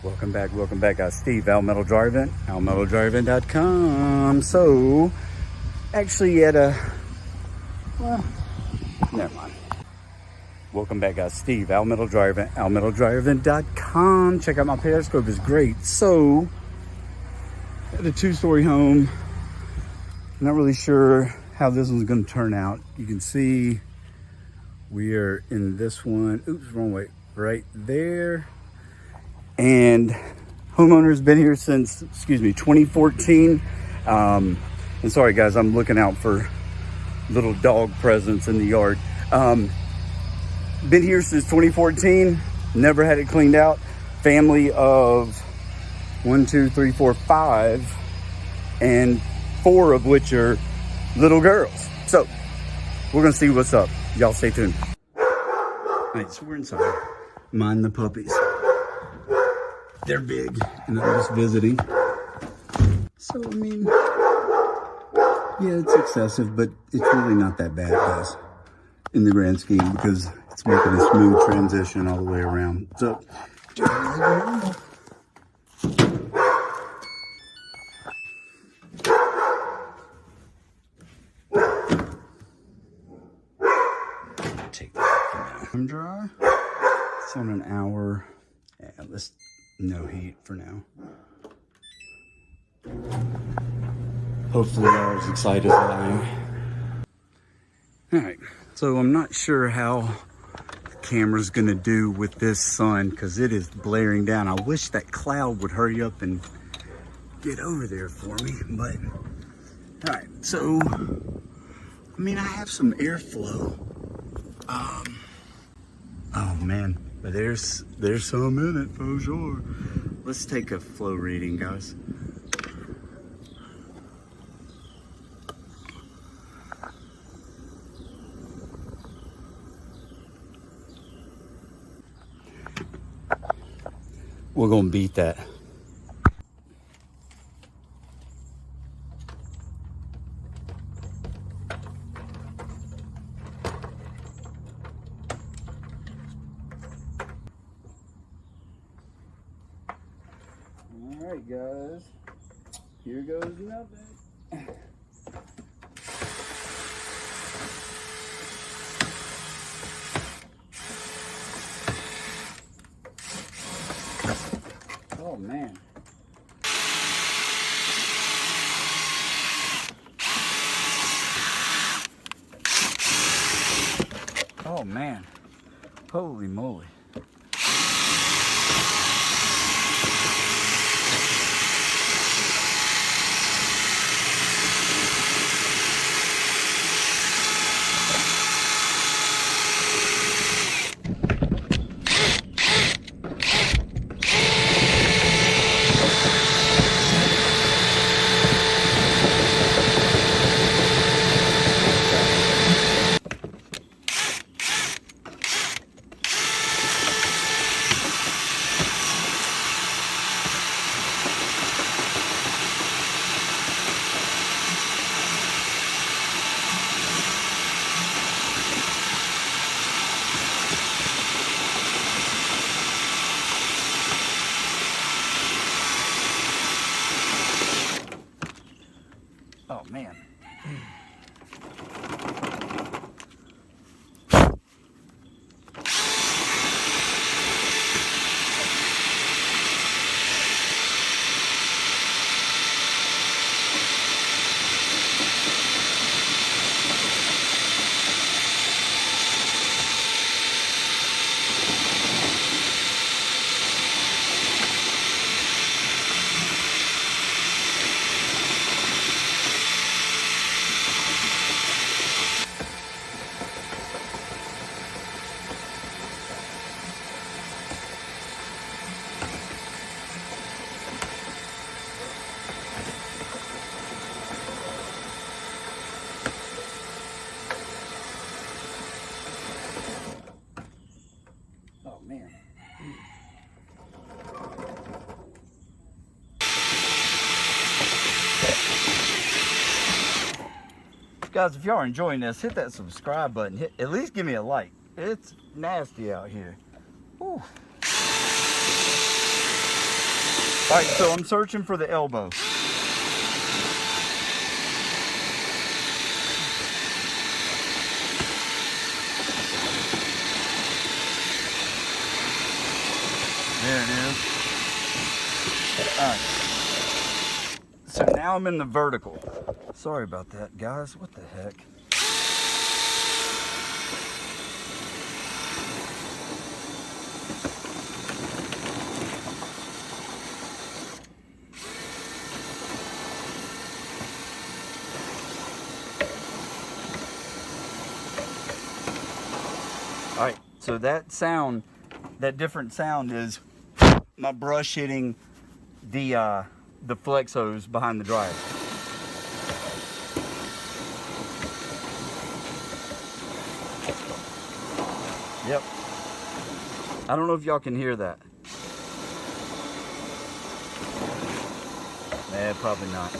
Welcome back, guys. Steve, Al Metal Driving, almetaldriving.com. So, actually at well, never mind. Welcome back, guys. Steve, Al Metal Driving, almetaldriving.com. Check out my Periscope, it's great. So, at a 2-story home. Not really sure how this one's gonna turn out. You can see we are in this one. Oops, wrong way. Right there. And homeowner's been here since, 2014. And sorry guys, I'm looking out for little dog presence in the yard. Been here since 2014, never had it cleaned out. Family of 1, 2, 3, 4, 5, and 4 of which are little girls. So we're gonna see what's up. Y'all stay tuned. All right, so we're inside. Mind the puppies. They're big, and I'm just visiting. So, I mean, yeah, it's excessive, but it's really not that bad, guys, in the grand scheme, because it's making a smooth transition all the way around. So, take that for now. I'm dry. It's on an hour. Yeah, let's no heat for now. Hopefully y'all as excited as I am. Alright, so I'm not sure how the camera's gonna do with this sun because it is blaring down. I wish that cloud would hurry up and get over there for me, but alright, so I mean I have some airflow. Oh man. But there's some in it for sure. Let's take a flow reading, guys. We're gonna beat that. All right, guys, here goes nothing. Oh man. Oh man. Holy moly. Oh man. Man. Guys, if y'all are enjoying this, hit that subscribe button. At least give me a like. It's nasty out here. Whew. All right, so I'm searching for the elbow. There it is. All right. So now I'm in the vertical. Sorry about that, guys. What the heck? All right, so that sound, that different sound is my brush hitting the flex hose behind the dryer. Yep. I don't know if y'all can hear that. Eh, probably not.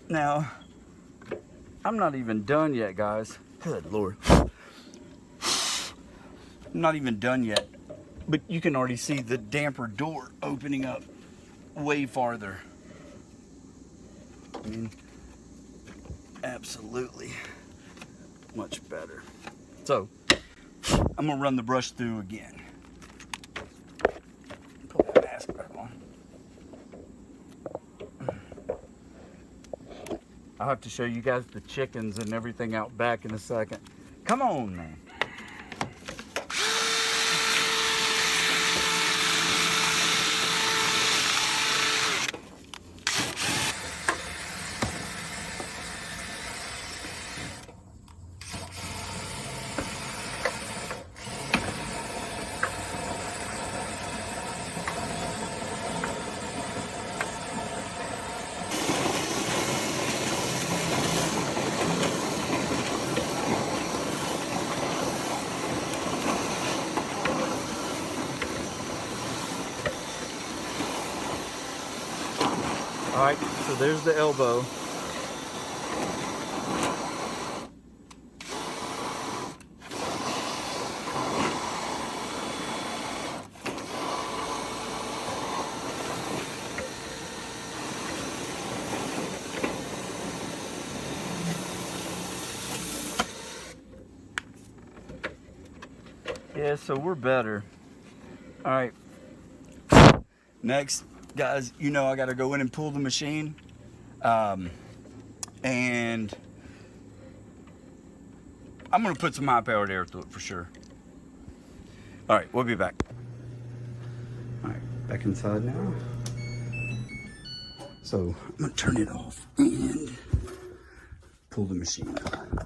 Now, I'm not even done yet, guys. Good Lord. I'm not even done yet, but you can already see the damper door opening up way farther. I mean, absolutely much better. So, I'm gonna run the brush through again. Put my mask back on. I'll have to show you guys the chickens and everything out back in a second. Come on, man. All right, so there's the elbow. Yeah, so we're better. All right. Next, guys, you know I got to go in and pull the machine. And I'm going to put some high-powered air through it for sure. All right, we'll be back. All right, back inside now. So I'm going to turn it off and pull the machine out.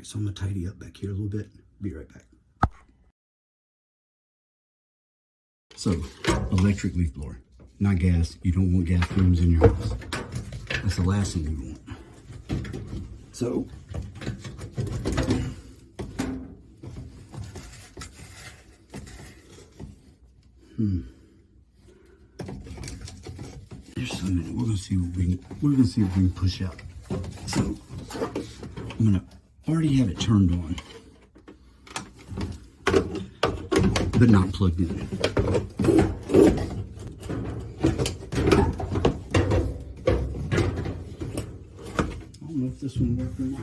So I'm gonna tidy up back here a little bit. Be right back. So, electric leaf blower, not gas. You don't want gas fumes in your house. That's the last thing you want. So, there's some in it. We're gonna see what we can push out. So, I'm gonna already have it turned on, but not plugged in. I don't know if this one worked or not.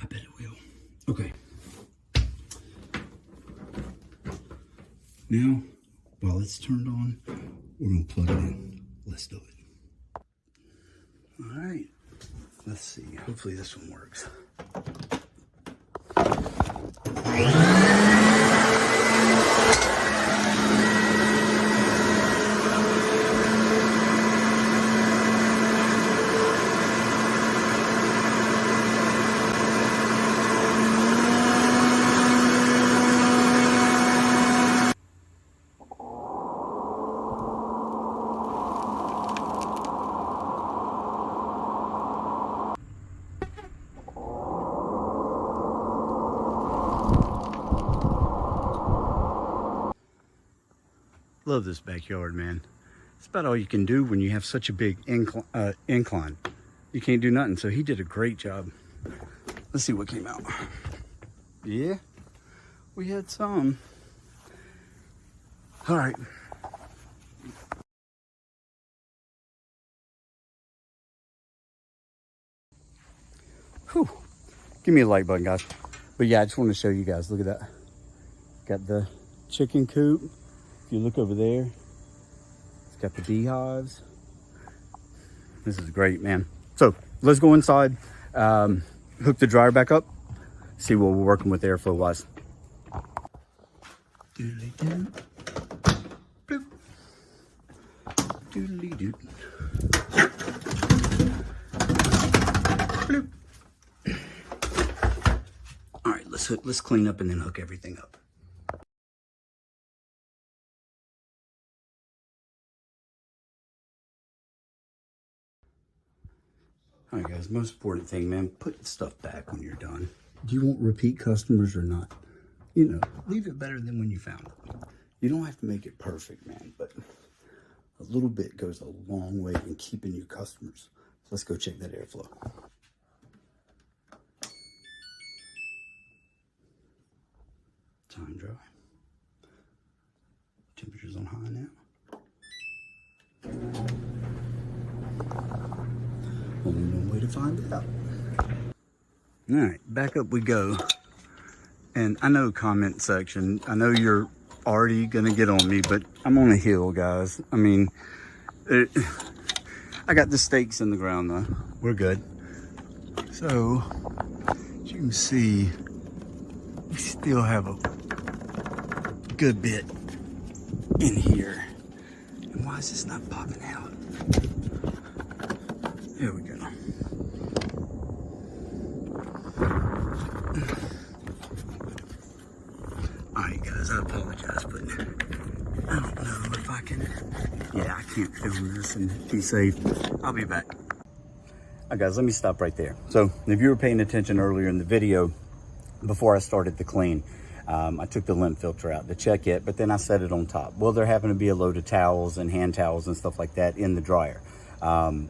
I bet it will. Okay. Now, while it's turned on, we're going to plug it in. Let's do it. All right. Let's see. Hopefully this one works. Love this backyard, man. It's about all you can do when you have such a big incline. You can't do nothing. So he did a great job. Let's see what came out. Yeah, we had some. All right. Whew. Give me a like button, guys. But yeah, I just want to show you guys. Look at that. Got the chicken coop. If you look over there, it's got the beehives. This is great, man. So let's go inside, hook the dryer back up, see what we're working with airflow wise. Doodly-doo. Bloop. Doodly-doo. Bloop. All right, let's clean up and then hook everything up. All right, guys, most important thing, man, put stuff back when you're done. Do you want repeat customers or not? You know, leave it better than when you found it. You don't have to make it perfect, man, but a little bit goes a long way in keeping your customers. So let's go check that airflow. Time dry. Temperature's on high now. Only one way to find out. All right, back up we go. And I know comment section, I know you're already gonna get on me, but I'm on a hill, guys. I mean, I got the stakes in the ground though. We're good. So, as you can see, we still have a good bit in here. And why is this not popping out? There we go. Alright guys, I apologize, but I don't know if I can, I can't film this and be safe. I'll be back. Alright guys, let me stop right there. So if you were paying attention earlier in the video, before I started the clean, I took the lint filter out to check it, but then I set it on top. Well, there happened to be a load of towels and hand towels and stuff like that in the dryer.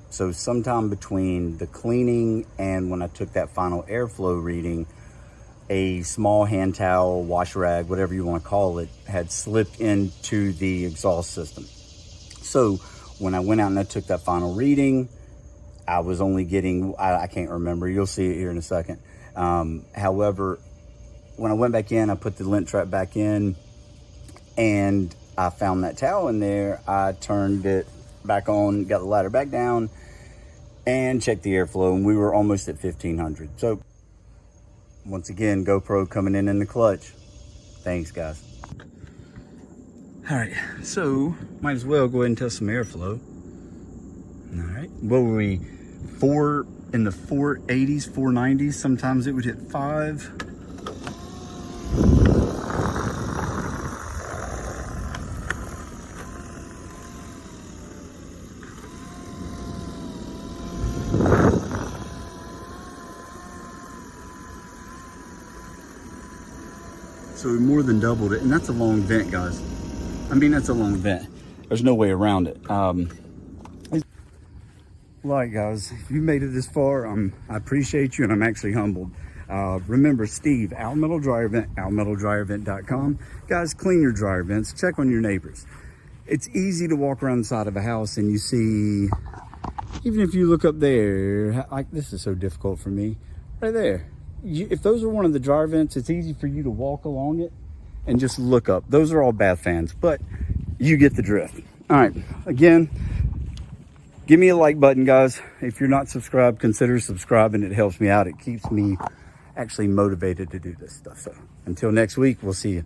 So sometime between the cleaning and when I took that final airflow reading, a small hand towel, wash rag, whatever you want to call it, had slipped into the exhaust system. So when I went out and I took that final reading, I was only getting, I can't remember, you'll see it here in a second. However, when I went back in, I put the lint trap back in and I found that towel in there. I turned it back on, got the ladder back down and checked the airflow, and we were almost at 1500. So once again, GoPro coming in the clutch. Thanks, guys. All right, so might as well go ahead and test some airflow. All right, what were we, in the 480s, 490s? Sometimes it would hit 5. So we more than doubled it, and that's a long vent, guys. I mean, that's a long vent. There's no way around it. Right, guys, if you made it this far, I appreciate you, and I'm actually humbled. Remember, Steve, Al Metal Dryer Vent, almetaldryervent.com. Guys, clean your dryer vents. Check on your neighbors. It's easy to walk around the side of a house and you see, even if you look up there, like this is so difficult for me, right there. If those are one of the dryer vents, it's easy for you to walk along it and just look up. Those are all bath fans, but you get the drift. All right, again, give me a like button, guys. If you're not subscribed, consider subscribing. It helps me out. It keeps me actually motivated to do this stuff. So until next week, we'll see you.